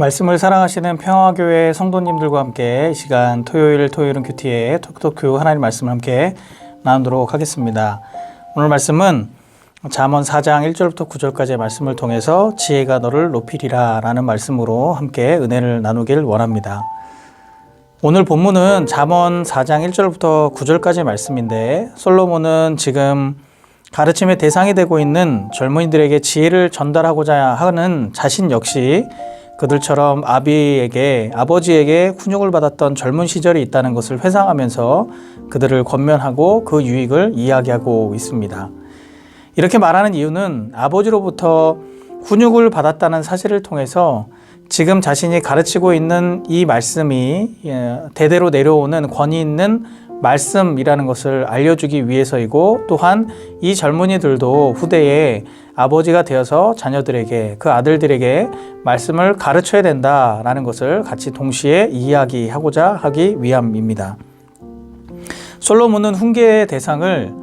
말씀을 사랑하시는 평화교회 성도님들과 함께 이 시간 토요일은 큐티의 톡톡큐 하나님 말씀을 함께 나누도록 하겠습니다. 오늘 말씀은 잠언 4장 1절부터 9절까지의 말씀을 통해서 지혜가 너를 높이리라 라는 말씀으로 함께 은혜를 나누길 원합니다. 오늘 본문은 잠언 4장 1절부터 9절까지의 말씀인데, 솔로몬은 지금 가르침의 대상이 되고 있는 젊은이들에게 지혜를 전달하고자 하는 자신 역시 그들처럼 아버지에게 훈육을 받았던 젊은 시절이 있다는 것을 회상하면서 그들을 권면하고 그 유익을 이야기하고 있습니다. 이렇게 말하는 이유는 아버지로부터 훈육을 받았다는 사실을 통해서 지금 자신이 가르치고 있는 이 말씀이 대대로 내려오는 권위 있는 말씀이라는 것을 알려주기 위해서이고, 또한 이 젊은이들도 후대에 아버지가 되어서 자녀들에게, 그 아들들에게 말씀을 가르쳐야 된다라는 것을 같이 동시에 이야기하고자 하기 위함입니다. 솔로몬은 훈계의 대상을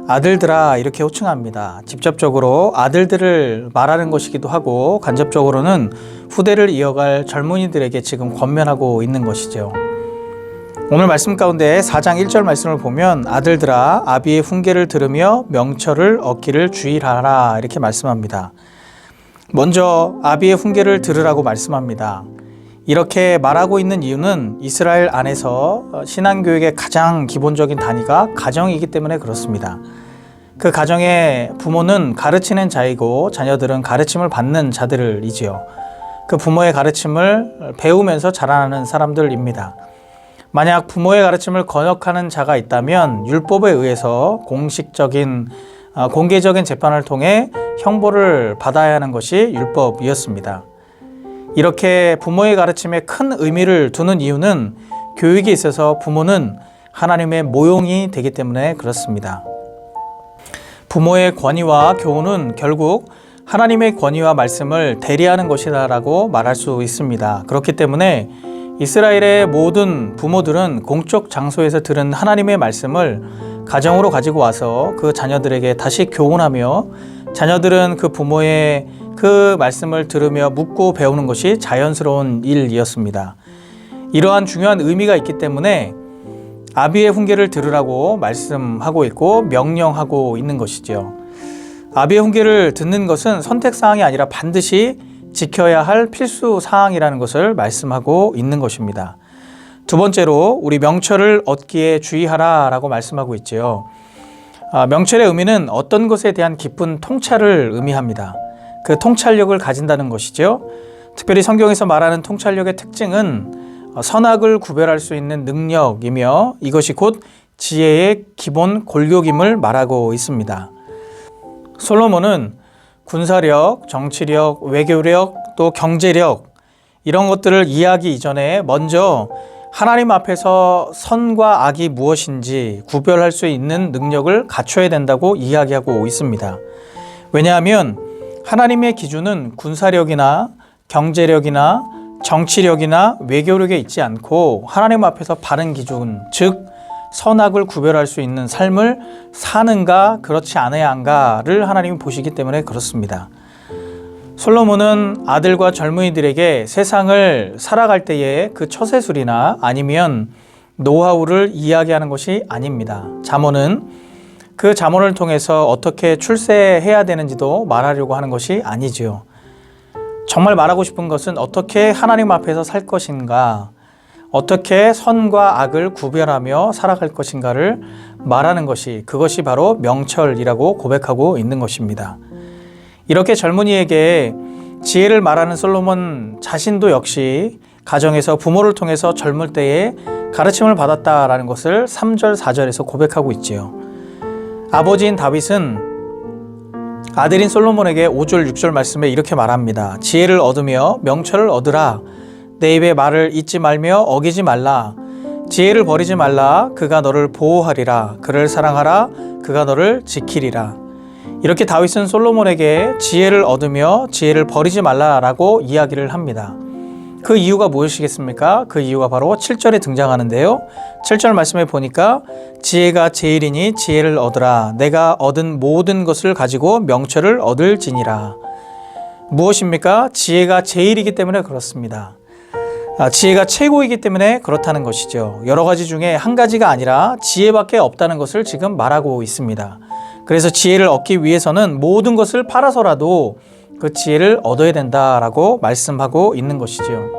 아들들아 이렇게 호칭합니다. 직접적으로 아들들을 말하는 것이기도 하고, 간접적으로는 후대를 이어갈 젊은이들에게 지금 권면하고 있는 것이죠. 오늘 말씀 가운데 4장 1절 말씀을 보면 아들들아 아비의 훈계를 들으며 명철을 얻기를 주의하라 이렇게 말씀합니다. 먼저 아비의 훈계를 들으라고 말씀합니다. 이렇게 말하고 있는 이유는 이스라엘 안에서 신앙교육의 가장 기본적인 단위가 가정이기 때문에 그렇습니다. 그 가정의 부모는 가르치는 자이고 자녀들은 가르침을 받는 자들이지요. 그 부모의 가르침을 배우면서 자라나는 사람들입니다. 만약 부모의 가르침을 거역하는 자가 있다면 율법에 의해서 공개적인 재판을 통해 형벌을 받아야 하는 것이 율법이었습니다. 이렇게 부모의 가르침에 큰 의미를 두는 이유는 교육에 있어서 부모는 하나님의 모형이 되기 때문에 그렇습니다. 부모의 권위와 교훈은 결국 하나님의 권위와 말씀을 대리하는 것이다라고 말할 수 있습니다. 그렇기 때문에 이스라엘의 모든 부모들은 공적 장소에서 들은 하나님의 말씀을 가정으로 가지고 와서 그 자녀들에게 다시 교훈하며, 자녀들은 그 부모의 그 말씀을 들으며 묻고 배우는 것이 자연스러운 일이었습니다. 이러한 중요한 의미가 있기 때문에 아비의 훈계를 들으라고 말씀하고 있고 명령하고 있는 것이죠. 아비의 훈계를 듣는 것은 선택사항이 아니라 반드시 지켜야 할 필수 사항이라는 것을 말씀하고 있는 것입니다. 두 번째로 우리 명철을 얻기에 주의하라 라고 말씀하고 있죠. 명철의 의미는 어떤 것에 대한 깊은 통찰을 의미합니다. 그 통찰력을 가진다는 것이죠. 특별히 성경에서 말하는 통찰력의 특징은 선악을 구별할 수 있는 능력이며, 이것이 곧 지혜의 기본 골격임을 말하고 있습니다. 솔로몬은 군사력, 정치력, 외교력, 또 경제력, 이런 것들을 이해하기 이전에 먼저 하나님 앞에서 선과 악이 무엇인지 구별할 수 있는 능력을 갖춰야 된다고 이야기하고 있습니다. 왜냐하면 하나님의 기준은 군사력이나 경제력이나 정치력이나 외교력에 있지 않고 하나님 앞에서 바른 기준, 즉 선악을 구별할 수 있는 삶을 사는가 그렇지 않아야 한가를 하나님이 보시기 때문에 그렇습니다. 솔로몬은 아들과 젊은이들에게 세상을 살아갈 때의 그 처세술이나 아니면 노하우를 이야기하는 것이 아닙니다. 잠언은 그 잠언을 통해서 어떻게 출세해야 되는지도 말하려고 하는 것이 아니지요. 정말 말하고 싶은 것은 어떻게 하나님 앞에서 살 것인가, 어떻게 선과 악을 구별하며 살아갈 것인가를 말하는 것이, 그것이 바로 명철이라고 고백하고 있는 것입니다. 이렇게 젊은이에게 지혜를 말하는 솔로몬 자신도 역시 가정에서 부모를 통해서 젊을 때에 가르침을 받았다라는 것을 3절, 4절에서 고백하고 있지요. 아버지인 다윗은 아들인 솔로몬에게 5절, 6절 말씀에 이렇게 말합니다. 지혜를 얻으며 명철을 얻으라. 내 입의 말을 잊지 말며 어기지 말라. 지혜를 버리지 말라. 그가 너를 보호하리라. 그를 사랑하라. 그가 너를 지키리라. 이렇게 다윗은 솔로몬에게 지혜를 얻으며 지혜를 버리지 말라라고 이야기를 합니다. 그 이유가 무엇이겠습니까? 그 이유가 바로 7절에 등장하는데요. 7절 말씀에 보니까 지혜가 제일이니 지혜를 얻으라. 내가 얻은 모든 것을 가지고 명철을 얻을지니라. 무엇입니까? 지혜가 제일이기 때문에 그렇습니다. 지혜가 최고이기 때문에 그렇다는 것이죠. 여러 가지 중에 한 가지가 아니라 지혜밖에 없다는 것을 지금 말하고 있습니다. 그래서 지혜를 얻기 위해서는 모든 것을 팔아서라도 그 지혜를 얻어야 된다라고 말씀하고 있는 것이죠.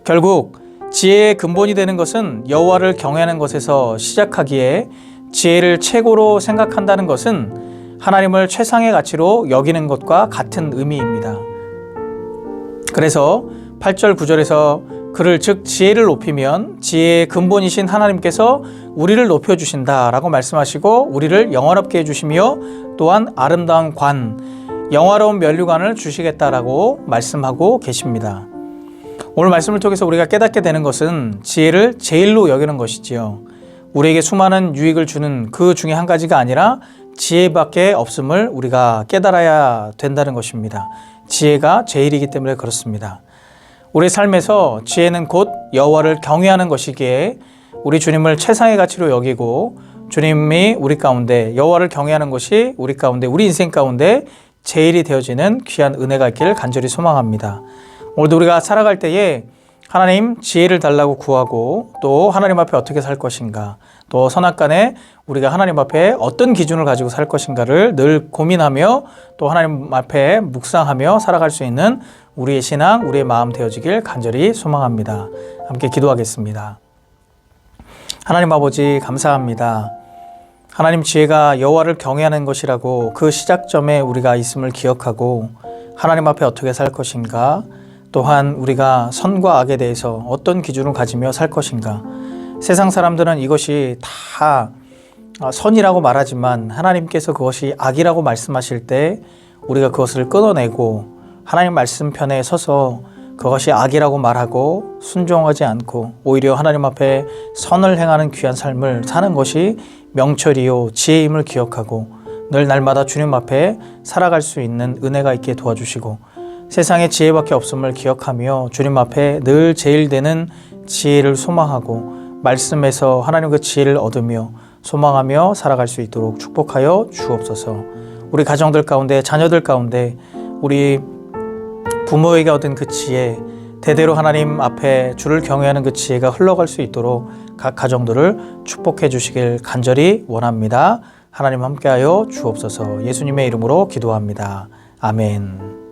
결국 지혜의 근본이 되는 것은 여호와를 경외하는 것에서 시작하기에 지혜를 최고로 생각한다는 것은 하나님을 최상의 가치로 여기는 것과 같은 의미입니다. 그래서 8절 9절에서 그를 즉 지혜를 높이면 지혜의 근본이신 하나님께서 우리를 높여주신다 라고 말씀하시고 우리를 영화롭게 해주시며 또한 아름다운 관, 영화로운 면류관을 주시겠다라고 말씀하고 계십니다. 오늘 말씀을 통해서 우리가 깨닫게 되는 것은 지혜를 제일로 여기는 것이지요. 우리에게 수많은 유익을 주는 그 중에 한 가지가 아니라 지혜밖에 없음을 우리가 깨달아야 된다는 것입니다. 지혜가 제일이기 때문에 그렇습니다. 우리 삶에서 지혜는 곧 여호와를 경외하는 것이기에 우리 주님을 최상의 가치로 여기고 주님이 우리 가운데 여호와를 경외하는 것이 우리 가운데 우리 인생 가운데 제일이 되어지는 귀한 은혜가 있기를 간절히 소망합니다. 오늘도 우리가 살아갈 때에 하나님 지혜를 달라고 구하고 또 하나님 앞에 어떻게 살 것인가 또 선악간에 우리가 하나님 앞에 어떤 기준을 가지고 살 것인가를 늘 고민하며 또 하나님 앞에 묵상하며 살아갈 수 있는 우리의 신앙, 우리의 마음 되어지길 간절히 소망합니다. 함께 기도하겠습니다. 하나님 아버지 감사합니다. 하나님 지혜가 여호와를 경외하는 것이라고 그 시작점에 우리가 있음을 기억하고 하나님 앞에 어떻게 살 것인가 또한 우리가 선과 악에 대해서 어떤 기준을 가지며 살 것인가 세상 사람들은 이것이 다 선이라고 말하지만 하나님께서 그것이 악이라고 말씀하실 때 우리가 그것을 끊어내고 하나님 말씀 편에 서서 그것이 악이라고 말하고 순종하지 않고 오히려 하나님 앞에 선을 행하는 귀한 삶을 사는 것이 명철이요 지혜임을 기억하고 늘 날마다 주님 앞에 살아갈 수 있는 은혜가 있게 도와주시고 세상에 지혜밖에 없음을 기억하며 주님 앞에 늘 제일 되는 지혜를 소망하고 말씀에서 하나님 그 지혜를 얻으며 소망하며 살아갈 수 있도록 축복하여 주옵소서. 우리 가정들 가운데 자녀들 가운데 우리 부모에게 얻은 그 지혜 대대로 하나님 앞에 주를 경외하는 그 지혜가 흘러갈 수 있도록 각 가정들을 축복해 주시길 간절히 원합니다. 하나님 함께하여 주옵소서. 예수님의 이름으로 기도합니다. 아멘.